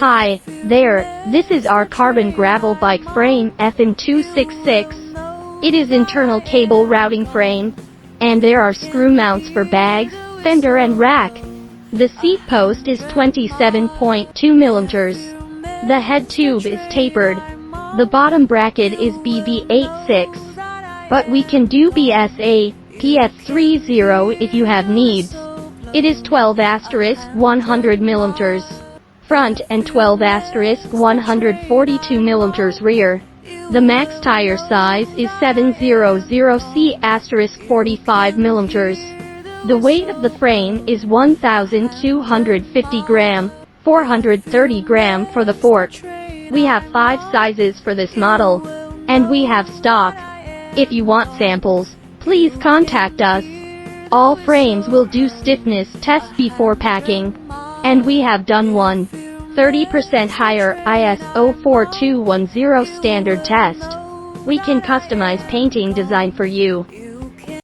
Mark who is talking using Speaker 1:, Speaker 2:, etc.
Speaker 1: Hi there, this is our carbon gravel bike frame FM266. It is internal cable routing frame, and there are screw mounts for bags, fender and rack. The seat post is 27.2 millimeters. The head tube is tapered. The bottom bracket is BB86. But we can do BSA, PF30 if you have needs. It is 12*100 millimeters front and 12*142 millimeters rear. The max tire size is 700C*45 millimeters. The weight of the frame is 1,250 gram, 430 gram for the fork. We have 5 sizes for this model, and we have stock. If you want samples, please contact us. All frames will do stiffness test before packing, and we have done one 30% higher ISO 4210 standard test. We can customize painting design for you.